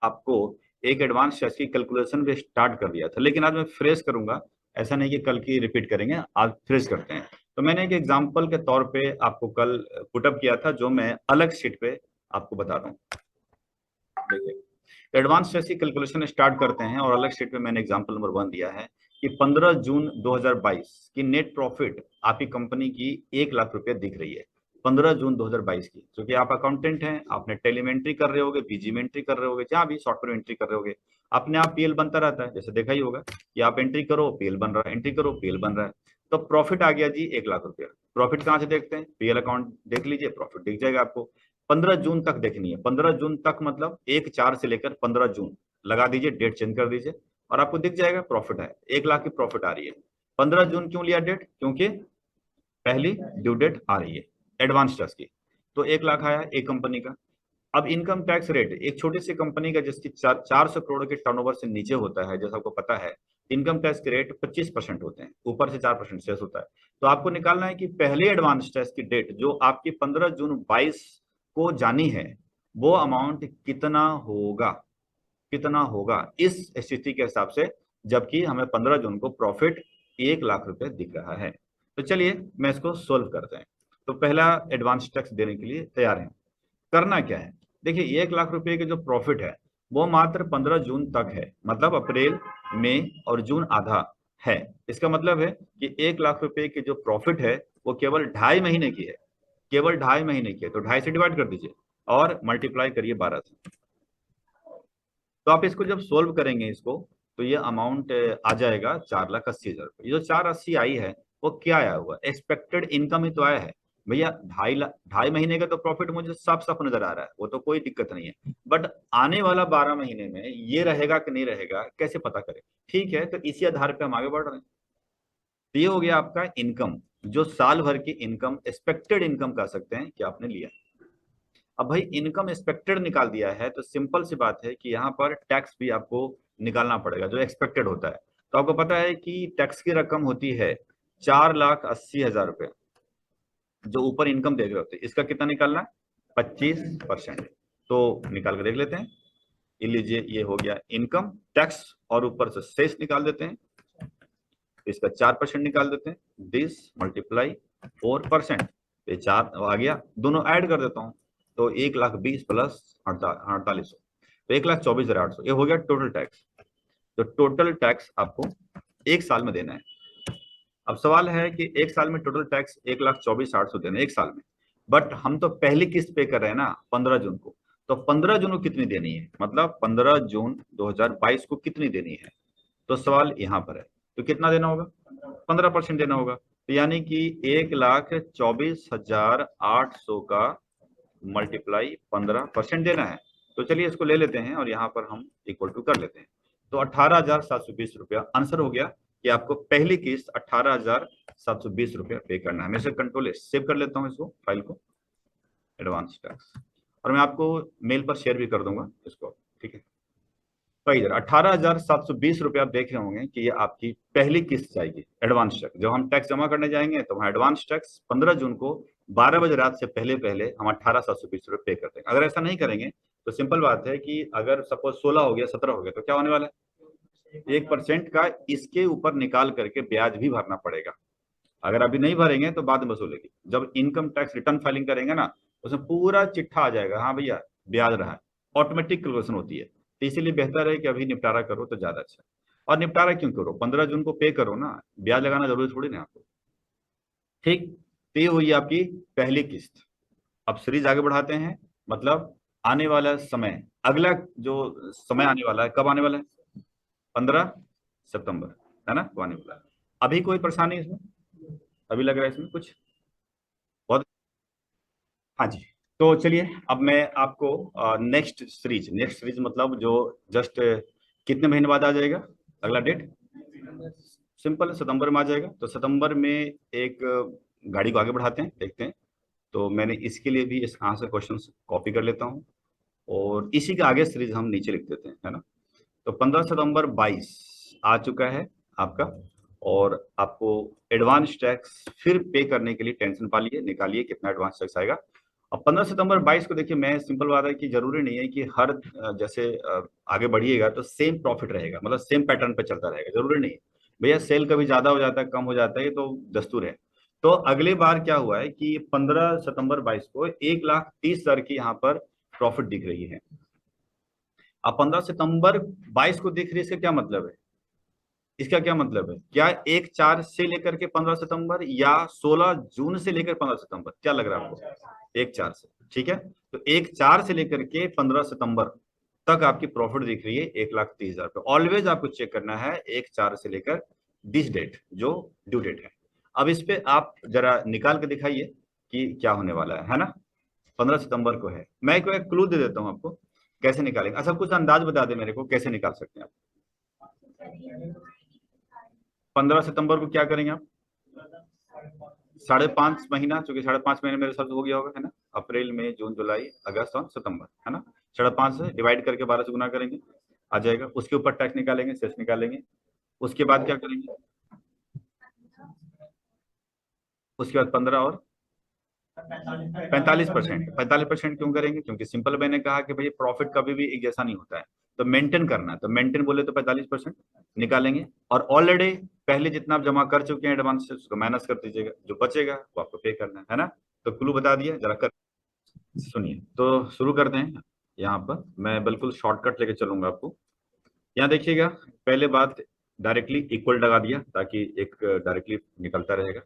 आपको एक advance tax की कैलकुलेशन भी स्टार्ट कर दिया था, लेकिन आज मैं फ्रेश करूंगा। ऐसा नहीं कि कल की रिपीट करेंगे, आज फ्रेश करते हैं। तो मैंने एक एग्जांपल के तौर पे आपको कल पुटअप किया था, जो मैं अलग शीट पे आपको बता रहा हूँ। देखिए, एडवांस टैक्स की कैलकुलेशन स्टार्ट करते हैं, और अलग शीट पे मैंने एग्जांपल नंबर 1 दिया है कि 15 जून 2022 की नेट प्रॉफिट आपकी कंपनी की 1 लाख रुपए दिख रही है। 15 जून 2022 की, क्योंकि आप अकाउंटेंट हैं, आपने टेलीमेंट्री कर रहे होगे, बीजी में एंट्री कर रहे होगे, जहां भी सॉफ्टवेयर एंट्री कर रहे होगे, अपने आप पीएल बनता रहता है। जैसे देखा ही होगा कि आप एंट्री करो पीएल बन रहा है, एंट्री करो पीएल बन रहा है। तो प्रॉफिट आ गया जी 1 लाख रुपया। प्रॉफिट कहां से देखते हैं? पीएल अकाउंट देख लीजिए, प्रॉफिट दिख जाएगा आपको। 15 जून तक देखनी है। 15 जून तक मतलब 1/4 से लेकर 15 जून लगा दीजिए, डेट चेंज कर दीजिए, और आपको दिख जाएगा प्रॉफिट है, 1 लाख की प्रॉफिट आ रही है। 15 जून क्यों लिया डेट? क्योंकि पहली ड्यू डेट आ रही है एडवांस टैक्स की। तो 1 लाख आया एक कंपनी का। अब इनकम टैक्स रेट एक छोटी सी कंपनी का जिसकी 400 करोड़ के टर्नओवर से नीचे होता है, जैसा आपको पता है, इनकम टैक्स के रेट 25% होते हैं, ऊपर से 4% सेस होता है। तो आपको निकालना है कि पहले एडवांस टैक्स की डेट जो आपकी 15 जून 22 को जानी है, वो अमाउंट कितना होगा, कितना होगा इस स्थिति के हिसाब से, जबकि हमें 15 जून को प्रॉफिट 1 लाख रुपए दिख रहा है। तो चलिए मैं इसको सोल्व करते हैं। तो पहला एडवांस टैक्स देने के लिए तैयार है। करना क्या है? देखिए, 1 लाख रुपए के जो प्रॉफिट है वो मात्र 15 जून तक है, मतलब अप्रैल, मई और जून आधा है। इसका मतलब है कि 1 लाख रुपए की जो प्रॉफिट है वो केवल 2.5 महीने की है, केवल 2.5 महीने की है। तो 2.5 से डिवाइड कर दीजिए और मल्टीप्लाई करिए 12 से। तो आप इसको जब सोल्व करेंगे इसको, तो ये अमाउंट आ जाएगा 4,80,000 रुपये। ये जो 480 आई है, वो क्या आया हुआ? एक्सपेक्टेड इनकम ही तो आया है भैया। 2.5 महीने का तो प्रॉफिट मुझे साफ साफ नजर आ रहा है, वो तो कोई दिक्कत नहीं है। बट आने वाला 12 महीने में ये रहेगा कि नहीं रहेगा, कैसे पता करें? ठीक है, तो इसी आधार पे हम आगे बढ़ रहे हैं। तो ये हो गया आपका इनकम, जो साल भर की इनकम, एक्सपेक्टेड इनकम कह सकते हैं कि आपने लिया। अब भाई इनकम एक्सपेक्टेड निकाल दिया है, तो सिंपल सी बात है कि यहाँ पर टैक्स भी आपको निकालना पड़ेगा जो एक्सपेक्टेड होता है। तो आपको पता है कि टैक्स की रकम होती है 4,80,000 रुपये। जो ऊपर इनकम देख रहे होते हैं, इसका कितना निकालना है? 25%। तो निकाल के देख लेते हैं। ये लीजिए, ये हो गया इनकम टैक्स, और ऊपर से शेष निकाल देते हैं। तो इसका 4% निकाल देते हैं। 20 × 4%, ये 4 आ गया। दोनों ऐड कर देता हूँ, तो 1,20,000 प्लस 4800, तो 1,24,800, ये हो गया टोटल टैक्स। तो टोटल टैक्स आपको एक साल में देना है। अब सवाल है कि एक साल में टोटल टैक्स 1,24,800 देना है एक साल में, बट हम तो पहली किस्त पे कर रहे हैं ना 15 जून को। तो 15 जून को कितनी देनी है, मतलब 15 जून 2022 को कितनी देनी है? तो सवाल यहाँ पर है। तो कितना देना होगा? 15% देना होगा। तो यानी कि 1,24,800 का मल्टीप्लाई 15% देना है। तो चलिए इसको ले लेते हैं और यहाँ पर हम इक्वल टू कर लेते हैं। तो 18,720 रुपया आंसर हो गया कि आपको पहली किस्त 18,720 रुपया पे करना है। मैं इसे कंट्रोल सेव कर लेता हूँ, इसको फाइल को, एडवांस टैक्स, और मैं आपको मेल पर शेयर भी कर दूंगा इसको। ठीक है, तो इधर 18,720 रुपया आप देख रहे होंगे कि ये आपकी पहली किस्त जाएगी एडवांस टैक्स। जब हम टैक्स जमा करने जाएंगे तो वहाँ एडवांस टैक्स 15 जून को 12 बजे रात से पहले पहले हम 18,720 रुपये पे कर देंगे। अगर ऐसा नहीं करेंगे तो सिंपल बात है कि अगर सपोज 16 हो गया, 17 हो गया, तो क्या होने वाला है? 1% का इसके ऊपर निकाल करके ब्याज भी भरना पड़ेगा। अगर अभी नहीं भरेंगे तो बाद में वसूलेगी। जब इनकम टैक्स रिटर्न फाइलिंग करेंगे ना, उसमें पूरा चिट्ठा आ जाएगा, हाँ भैया ब्याज रहा है। ऑटोमेटिक कैलकुलेशन होती है। तो इसीलिए बेहतर है कि अभी निपटारा करो तो ज्यादा अच्छा है। और निपटारा क्यों करो? 15 जून को पे करो ना, ब्याज लगाना जरूरी थोड़ी ना आपको। ठीक, तो ये हुई आपकी पहली किस्त। अब सीरीज आगे बढ़ाते हैं, मतलब आने वाला समय, अगला जो समय आने वाला है, कब आने वाला है? 15 सितंबर, है ना, वो आने वाला है। अभी कोई परेशानी इसमें? अभी लग रहा है इसमें कुछ बहुत? हाँ जी। तो चलिए अब मैं आपको नेक्स्ट सीरीज मतलब जो जस्ट कितने महीने बाद आ जाएगा अगला डेट? सिंपल, सितंबर में आ जाएगा। तो सितंबर में एक गाड़ी को आगे बढ़ाते हैं, देखते हैं। तो मैंने इसके लिए भी इस यहाँ से क्वेश्चन कॉपी कर लेता हूँ, और इसी के आगे सीरीज हम नीचे लिख देते हैं, है ना। तो 15 सितंबर 22 आ चुका है आपका, और आपको एडवांस टैक्स फिर पे करने के लिए टेंशन पा लिए, निकालिए कितना एडवांस टैक्स आएगा। अब 15 सितंबर 22 को देखिए, मैं सिंपल बात है कि जरूरी नहीं है कि हर जैसे आगे बढ़िएगा तो सेम प्रॉफिट रहेगा, मतलब सेम पैटर्न पे चलता रहेगा, जरूरी नहीं है भैया। सेल कभी ज्यादा हो जाता है, कम हो जाता है, ये तो दस्तूर है। तो अगली बार क्या हुआ है कि 15 सितंबर 22 को 1,30,000 की यहाँ पर प्रॉफिट दिख रही है। अब 15 सितंबर 22 को दिख रही है, इसका क्या मतलब है? इसका क्या मतलब है? क्या 1/4 से लेकर के 15 सितंबर, या 16 जून से लेकर 15 सितंबर, क्या लग रहा है आपको? 1/4 से, ठीक है। तो 1/4 से लेकर के 15 सितंबर तक आपकी प्रॉफिट दिख रही है 1,30,000 पे। ऑलवेज आपको चेक करना है 1/4 से लेकर दिस डेट, जो ड्यू डेट है। अब इस पे आप जरा निकाल के दिखाइए कि क्या होने वाला है ना। 15 सितंबर को है, मैं कोई एक क्लू दे देता हूँ आपको कैसे निकालेंगे। अच्छा, कुछ अंदाज बता दे मेरे को, कैसे निकाल सकते हैं आप? 15 सितंबर को क्या करेंगे आप? 5.5 महीना, चूंकि 5.5 महीने मेरे हिसाब से हो गया होगा, है ना। अप्रैल मई जून जुलाई अगस्त और सितंबर, है ना। 5.5 से डिवाइड करके 12 से गुना करेंगे, आ जाएगा। उसके ऊपर टैक्स निकालेंगे, सेस निकालेंगे। उसके बाद क्या करेंगे? उसके बाद 15 और 45%। 45% क्यों करेंगे? क्योंकि सिंपल मैंने कहा कि भाई प्रॉफिट कभी भी एक जैसा नहीं होता है, तो मेंटेन करना है, तो मेंटेन बोले तो 45% निकालेंगे। और ऑलरेडी पहले जितना आप जमा कर चुके हैं एडवांस, उसको माइनस कर दीजिएगा, जो बचेगा वो आपको पे करना है ना। तो क्लू बता दिया, जरा कर सुनिए। तो शुरू करते हैं। यहाँ पर मैं बिल्कुल शॉर्टकट लेके चलूंगा आपको। यहाँ देखिएगा, पहले बात, डायरेक्टली इक्वल लगा दिया ताकि एक डायरेक्टली निकलता रहेगा।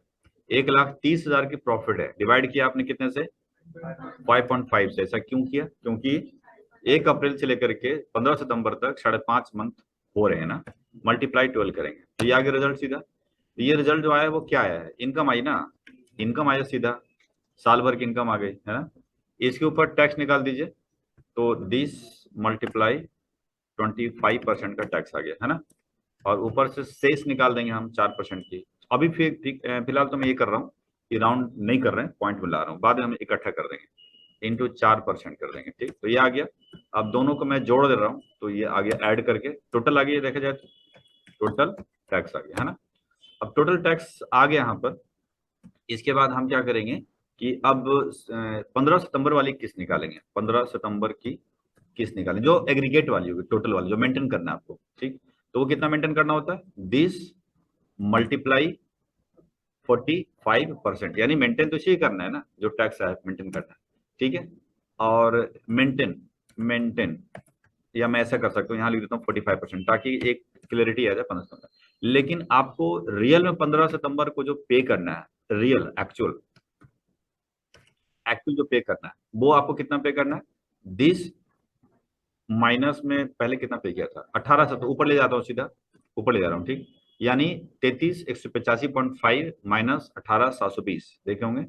1,30,000 की प्रॉफिट है, डिवाइड किया आपने कितने से? 5.5 से। ऐसा क्यों किया? क्योंकि 1 अप्रैल से लेकर के 15 सितंबर तक 5.5 मंथ हो रहे हैं ना, मल्टीप्लाई 12 करेंगे तो ये आगे रिजल्ट सीधा। ये रिजल्ट जो आया है वो क्या आया है? इनकम आई ना, इनकम आया सीधा, साल भर की इनकम आ गई, है ना। इसके ऊपर टैक्स निकाल दीजिए, तो दिस मल्टीप्लाई 25% का टैक्स आ गया, है ना। और ऊपर से शेष निकाल देंगे हम 4% की। अभी फिलहाल तो मैं ये कर रहा हूँ कि राउंड नहीं कर रहे हैं, पॉइंट में ला रहा हूँ, बाद में हम इकट्ठा कर देंगे, इंटू 4% कर देंगे, ठीक। तो ये आ गया। अब दोनों को मैं जोड़ दे रहा हूँ, तो ये आ गया, ऐड करके टोटल आ गया, देखा जाए तो टोटल टैक्स आ गया, है ना। अब टोटल टैक्स आ गया यहाँ पर। इसके बाद हम क्या करेंगे कि अब 15 सितंबर वाली किस्त निकालेंगे। 15 सितंबर की किस्त निकालें, जो एग्रीगेट वाली होगी, टोटल वाली, जो मेंटेन करना है आपको, ठीक। तो वो कितना मेंटेन करना होता है? दिस मल्टीप्लाई 45%, यानी मेंटेन तो इसे करना है ना, जो टैक्स है मेंटेन करना है, ठीक है। और मेंटेन मेंटेन या मैं ऐसा कर सकता हूँ, यहाँ लिख देता हूँ 45%, ताकि एक क्लियरिटी आ जाए 15 सितंबर। लेकिन आपको रियल में 15 सितंबर को जो पे करना है, रियल एक्चुअल एक्चुअल जो पे करना है, वो आपको कितना पे करना है? दिस माइनस में पहले कितना पे किया था? 1800, तो ऊपर ले जाता हूँ सीधा, ऊपर ले जा रहा हूँ, ठीक। यानी 33,185.5 माइनस 18,720 देखे होंगे,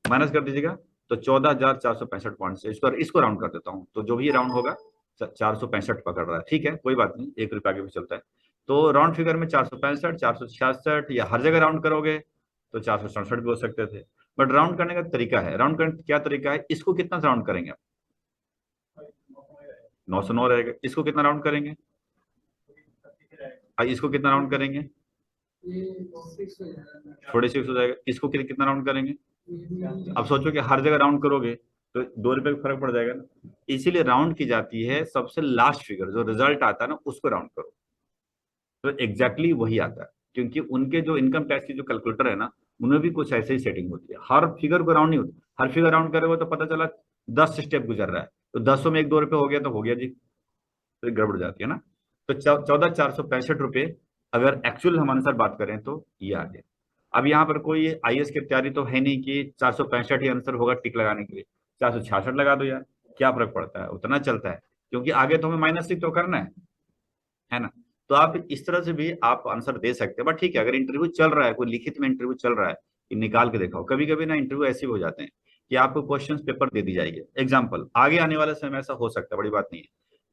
माइनस कर दीजिएगा, तो 14,465 से इसको राउंड कर देता हूँ, तो जो भी राउंड होगा 465 पकड़ रहा है, ठीक है, कोई बात नहीं, 1 रुपया आगे भी चलता है। तो राउंड फिगर में 465, 466, या हर जगह राउंड करोगे तो 467 भी हो सकते थे। बट राउंड करने का तरीका है, राउंड करने का क्या तरीका है, इसको कितना राउंड करेंगे आप? 909 रहेगा। इसको कितना राउंड करेंगे? इसको कितना राउंड करेंगे? थोड़े से हो जाएगा। इसको कितना राउंड करेंगे? अब सोचो कि हर जगह राउंड करोगे तो 2 रुपए का फर्क पड़ जाएगा ना। इसीलिए राउंड की जाती है, सबसे लास्ट फिगर जो रिजल्ट आता है ना, उसको राउंड करो, तो एग्जैक्टली वही आता है। क्योंकि उनके जो इनकम टैक्स की जो कैलकुलेटर है ना, उनमें भी कुछ ऐसे ही सेटिंग होती है, हर फिगर को राउंड नहीं होती। हर फिगर राउंड करोगे तो पता चला 10 स्टेप गुजर रहा है, तो 10 में 1-2 रुपए हो गया तो हो गया जी, तो गड़बड़ जाती है ना। तो 14,465 रुपये अगर एक्चुअल हम आंसर बात करें तो ये आ गया। अब यहाँ पर कोई आईएएस की तैयारी तो है नहीं कि 465 ही आंसर होगा टिक लगाने के लिए। 466 लगा दो यार, क्या फर्क पड़ता है, उतना चलता है, क्योंकि आगे तो हमें माइनस टिक तो करना है ना। तो आप इस तरह से भी आप आंसर दे सकते हैं, बट ठीक है, अगर इंटरव्यू चल रहा है, कोई लिखित में इंटरव्यू चल रहा है, कि निकाल के दिखाओ। कभी कभी ना इंटरव्यू ऐसे भी हो जाते हैं कि आपको क्वेश्चंस पेपर दे दी जाएगी, एग्जाम्पल आगे आने वाले समय में ऐसा हो सकता है, बड़ी बात नहीं है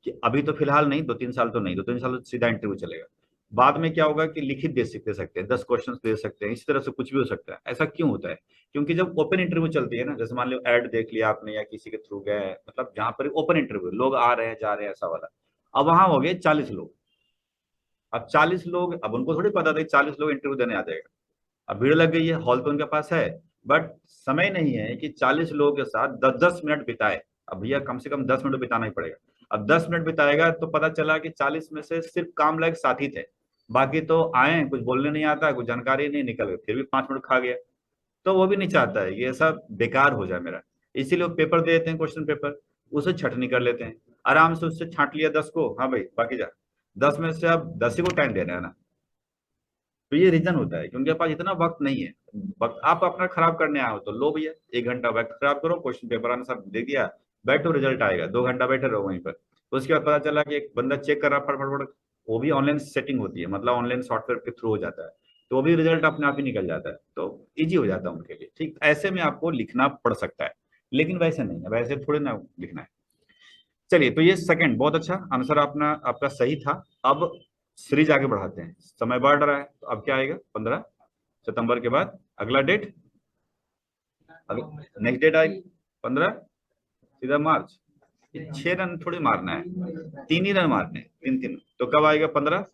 कि अभी तो फिलहाल नहीं, 2-3 साल तो नहीं, 2-3 साल तो सीधा इंटरव्यू चलेगा। बाद में क्या होगा कि लिखित दे सकते हैं, 10 क्वेश्चन दे सकते हैं, इस तरह से कुछ भी हो सकता है। ऐसा क्यों होता है? क्योंकि जब ओपन इंटरव्यू चलती है ना, जैसे मान लो ऐड देख लिया आपने या किसी के थ्रू गए, मतलब जहां पर ओपन इंटरव्यू लोग आ रहे हैं जा रहे हैं ऐसा वाला, अब वहां हो गए 40 लोग। अब 40 लोग, अब उनको थोड़ी पता था कि 40 लोग इंटरव्यू देने आ जाएगा। अब भीड़ लग गई है, हॉल तो उनके पास है, बट समय नहीं है कि 40 लोगों के साथ 10-10 मिनट बिताए। अब भैया कम से कम 10 मिनट बिताना ही पड़ेगा। अब 10 मिनट बिताएगा तो पता चला कि 40 में से सिर्फ काम लायक साथी थे, बाकी तो आए, कुछ बोलने नहीं आता, कुछ जानकारी नहीं, निकल गए, फिर भी 5 मिनट खा गया। तो वो भी नहीं चाहता है कि ये सब बेकार हो जाए मेरा, इसीलिए वो पेपर दे देते हैं, क्वेश्चन पेपर, उसे छटनी कर लेते हैं, आराम से उससे छांट लिया 10 को, हाँ भाई बाकी जा, 10 में से अब 10 ही को टाइम देना है ना। तो ये रीजन होता है कि उनके पास इतना वक्त नहीं है। वक्त आप अपना खराब करने आए हो तो लो भैया, 1 घंटा वक्त खराब करो, क्वेश्चन पेपर आना सब दे दिया, बैठो, रिजल्ट आएगा, 2 घंटा बैठे रहो वहीं पर। उसके बाद पता चला कि एक बंदा चेक कर रहा फटफट, वो भी ऑनलाइन सेटिंग होती है, मतलब ऑनलाइन सॉफ्टवेयर के थ्रू हो जाता है, तो वो भी रिजल्ट अपने आप ही निकल जाता है, तो इजी हो जाता है उनके लिए। ठीक ऐसे में आपको लिखना पड़ सकता है, लेकिन वैसे नहीं है, वैसे थोड़े ना लिखना है। चलिए, तो ये सेकंड बहुत अच्छा आंसर अपना आपका सही था। अब सीरीज आगे बढ़ाते हैं, समय बढ़ रहा है, तो अब क्या आएगा, 15 सितंबर के बाद अगला डेट, नेक्स्ट डेट आएगी 15, सीधा मार्च। ये 6 रन थोड़ी मारना है, 3 ही रन मारने हैं, 3-3, तो कब आएगा, 15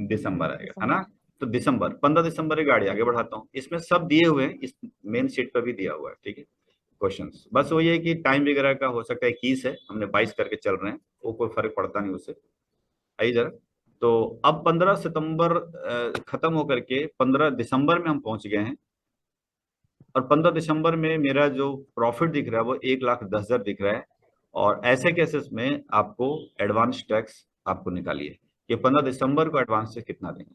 दिसंबर आएगा, है ना। तो दिसंबर, 15 दिसंबर की गाड़ी आगे बढ़ाता हूँ, इसमें सब दिए हुए हैं, इस मेन शीट पर भी दिया हुआ है, ठीक है। क्वेश्चंस बस वही है कि टाइम वगैरह का हो सकता है 21 है, हमने 22 करके चल रहे हैं, वो कोई फर्क पड़ता नहीं उससे। आइए जरा, तो अब 15 सितंबर खत्म होकर के 15 दिसंबर में हम पहुंच गए हैं, और 15 दिसंबर में मेरा जो प्रॉफिट दिख रहा है वो 1,10,000 दिख रहा है। और ऐसे केसेस में आपको एडवांस टैक्स आपको निकालिए कि 15 दिसंबर को एडवांस टैक्स कितना देंगे।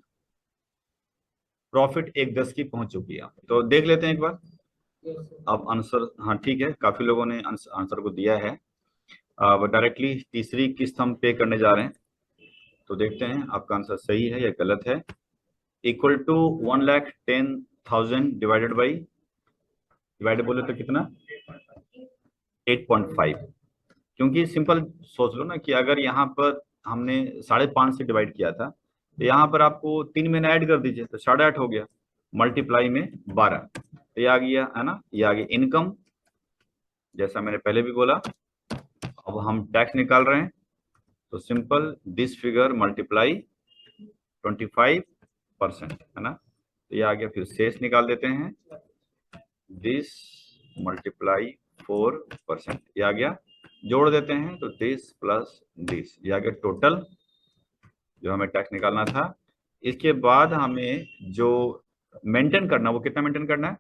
प्रॉफिट 1,10 की पहुंच चुकी है, तो देख लेते हैं एक बार। अब आंसर, हाँ ठीक है, काफी लोगों ने आंसर को दिया है। अब डायरेक्टली तीसरी किस्त हम पे करने जा रहे हैं, तो देखते हैं आपका आंसर सही है या गलत है। Equal to 1,10,000 divided by, divide बोले तो कितना, 8.5। क्योंकि सिंपल सोच लो ना कि अगर यहाँ पर हमने 5.5 से डिवाइड किया था, तो यहाँ पर आपको 3 महीने ऐड कर दीजिए तो 8.5 हो गया, मल्टीप्लाई में 12, तो ये आ गया, है ना, ये आ गया इनकम, जैसा मैंने पहले भी बोला। अब हम टैक्स निकाल रहे हैं, तो सिंपल दिस फिगर मल्टीप्लाई 25%, है ना, तो ये आ गया। फिर शेष निकाल देते हैं, दिस मल्टीप्लाई 4%, ये आ गया। जोड़ देते हैं तो दिस प्लस दिस, ये आ गया टोटल जो हमें टैक्स निकालना था। इसके बाद हमें जो मेंटेन करना, वो कितना मेंटेन करना है,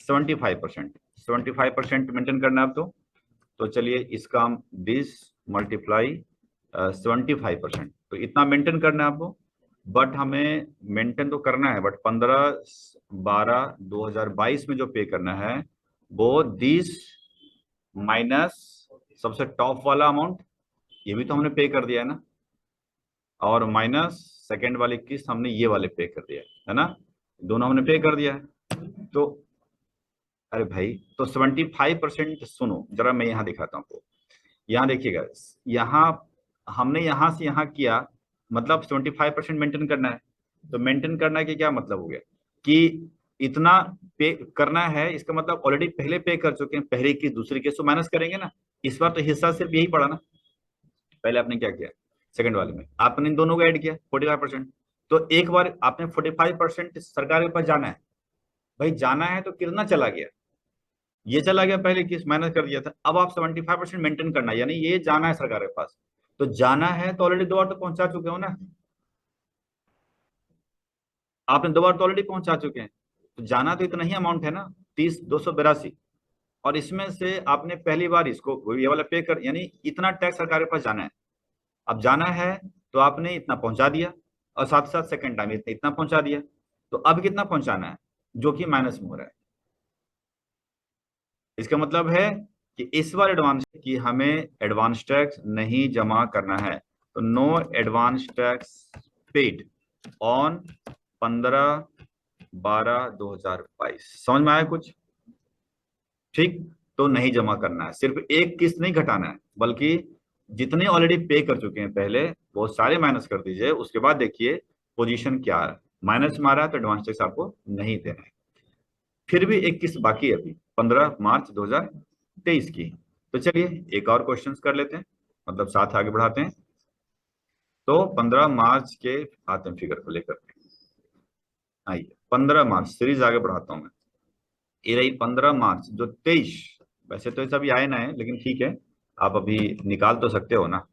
75%, 75% मेंटेन करना है। अब तो चलिए इसका हम दिस मल्टीप्लाई 75%, तो इतना मेंटेन करना है आपको। बट हमें मेंटेन तो करना है, बट 15/12/2022 में जो पे करना है वो दिस माइनस सबसे टॉप वाला अमाउंट, ये भी तो हमने पे कर दिया है ना, और माइनस सेकेंड वाली किस्त हमने ये वाले पे कर दिया है ना, दोनों हमने पे कर दिया है। तो अरे भाई, तो 75%, सुनो जरा मैं यहाँ दिखाता हूँ आपको, यहाँ देखिएगा, यहाँ हमने यहाँ से यहाँ किया, मतलब 75% मेंटेन करना है। तो मेंटेन करना के क्या मतलब हो गया कि इतना पे करना है, इसका मतलब ऑलरेडी पहले पे कर चुके हैं, पहले की दूसरी केस तो माइनस करेंगे ना, इस बार तो हिस्सा सिर्फ यही पड़ा ना। पहले आपने क्या किया, सेकंड वाले में आपने इन दोनों को ऐड किया 45%, तो एक बार आपने 45% सरकार के पास जाना है, भाई जाना है, तो कितना चला गया, ये चला गया, पहले किस माइनस कर दिया था, अब आप 75% मेंटेन करना है, यानी ये जाना है सरकार के पास। तो जाना है तो ऑलरेडी 2 बार तो पहुंचा चुके हो ना, आपने 2 बार तो ऑलरेडी पहुंचा चुके हैं, तो जाना तो इतना ही अमाउंट है ना, 30,282। और इसमें से आपने पहली बार इसको ये वाला पे कर, यानी इतना टैक्स सरकार के पास जाना है। अब जाना है तो आपने इतना पहुंचा दिया, और साथ साथ सेकंड टाइम इतना पहुंचा दिया, तो अब कितना पहुंचाना है, जो कि माइनस में हो रहा है। इसका मतलब है कि इस बार एडवांस कि हमें एडवांस टैक्स नहीं जमा करना है, तो no advance tax paid on 15/12/2022। समझ में आया कुछ, ठीक। तो नहीं जमा करना है, सिर्फ एक किस्त नहीं घटाना है, बल्कि जितने ऑलरेडी पे कर चुके हैं पहले वो सारे माइनस कर दीजिए, उसके बाद देखिए पोजीशन क्या है, माइनस मारा है तो एडवांस टैक्स आपको नहीं देना है। फिर भी एक किस्त बाकी है अभी, 15 मार्च 2023 की। तो चलिए एक और क्वेश्चन कर लेते हैं, मतलब साथ आगे बढ़ाते हैं। तो 15 मार्च के आते हैं फिगर को लेकर, आइए 15 मार्च सीरीज आगे बढ़ाता हूं मैं। ये रही 15 मार्च जो 23, वैसे तो ये सभी आए ना है लेकिन ठीक है, आप अभी निकाल तो सकते हो ना।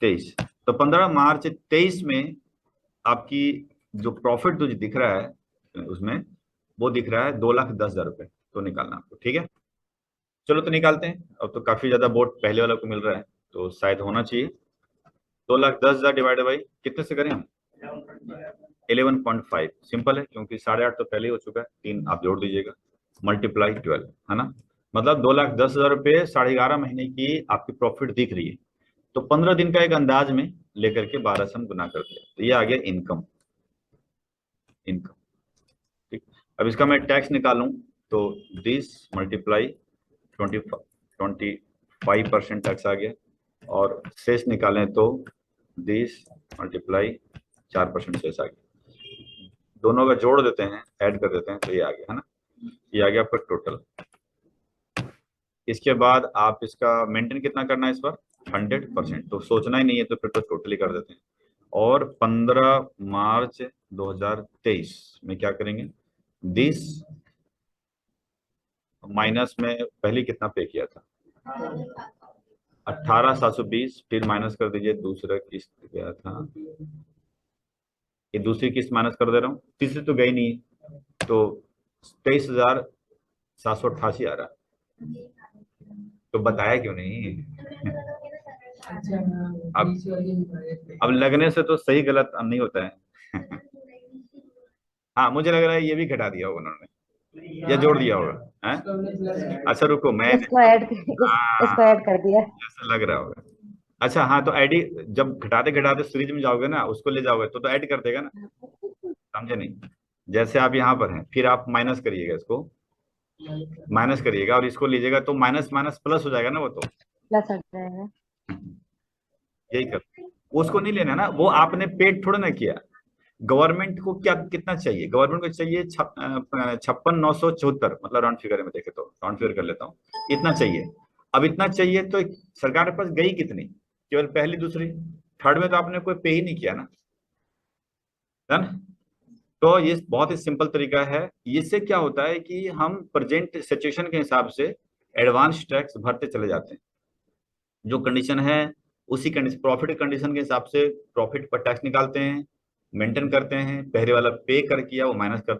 23, तो 15 मार्च 23 में आपकी जो प्रॉफिट तुझे दिख रहा है उसमें, वो दिख रहा है 2,10,000 रुपये, तो निकालना आपको, ठीक है। चलो तो निकालते हैं, अब तो काफी ज्यादा वोट पहले वाला को मिल रहा है, तो शायद होना चाहिए। 2,10,000 डिवाइडेड बाई कितने से करें हम? 11.5, सिंपल है क्योंकि 8.5 तो पहले ही हो चुका है, 3 आप जोड़ दीजिएगा, मल्टीप्लाई 12, है ना। मतलब 2,10,000 रुपये 11.5 महीने की आपकी प्रॉफिट दिख रही है। तो 15 दिन का एक अंदाज में लेकर के 12 से हम गुना कर दिया, तो ये आ गया इनकम। इनकम, ठीक। अब इसका मैं टैक्स निकालूं तो दिस मल्टीप्लाई 25% टैक्स आ गया, और शेष निकालें तो दिस मल्टीप्लाई 4% शेष आ गया। दोनों का जोड़ देते हैं, ऐड कर देते हैं, तो ये आ गया, है ना। ये आ गया आपका टोटल। इसके बाद आप इसका मेंटेन कितना करना है इस पर? 100%, तो सोचना ही नहीं है, तो फिर तो टोटली कर देते हैं। और 15 मार्च 2023 में क्या करेंगे? दिस माइनस में पहले कितना पे किया था? 18,720, फिर माइनस कर दीजिए दूसरा किस्त क्या था, ये दूसरी किस्त माइनस कर दे रहा हूँ, तीसरी तो गई नहीं है, तो 23,788 आ रहा है। तो बताया क्यों नहीं? अब लगने से तो सही गलत नहीं होता है। हाँ, मुझे लग रहा है ये भी घटा दिया होगा उन्होंने, या जोड़ दिया होगा, हैं? अच्छा रुको, मैं इसको हाँ, ऐड कर दिया। ऐसा लग रहा होगा। अच्छा हाँ, तो आईडी जब घटाते घटाते सीरीज में जाओगे ना, उसको ले जाओगे तो ऐड कर देगा ना, समझे नहीं? जैसे आप यहाँ पर हैं, फिर आप माइनस करिएगा, इसको माइनस करिएगा और इसको लीजिएगा, तो माइनस माइनस प्लस हो जाएगा ना वो तो। प्लस हो जाएगा। यही कर, उसको नहीं लेना ना, वो आपने पेड थोड़ा ना किया। गवर्नमेंट को क्या कितना चाहिए? गवर्नमेंट को चाहिए 56,974, मतलब राउंड फिगर में देखे तो राउंड फिगर कर लेता हूँ, इतना चाहिए। अब इतना चाहिए तो सरकार के पास गई कितनी? केवल पहली दूसरी, थर्ड में तो आपने कोई पे ही नहीं किया ना, है ना। तो ये बहुत ही सिंपल तरीका है। इससे क्या होता है कि हम प्रेजेंट सिचुएशन के हिसाब से एडवांस टैक्स भरते चले जाते हैं। जो कंडीशन है उसी कंडीशन, प्रॉफिट कंडीशन के हिसाब से प्रॉफिट पर टैक्स निकालते हैं, मेंटेन करते हैं, पहले वाला पे कर किया वो माइनस कर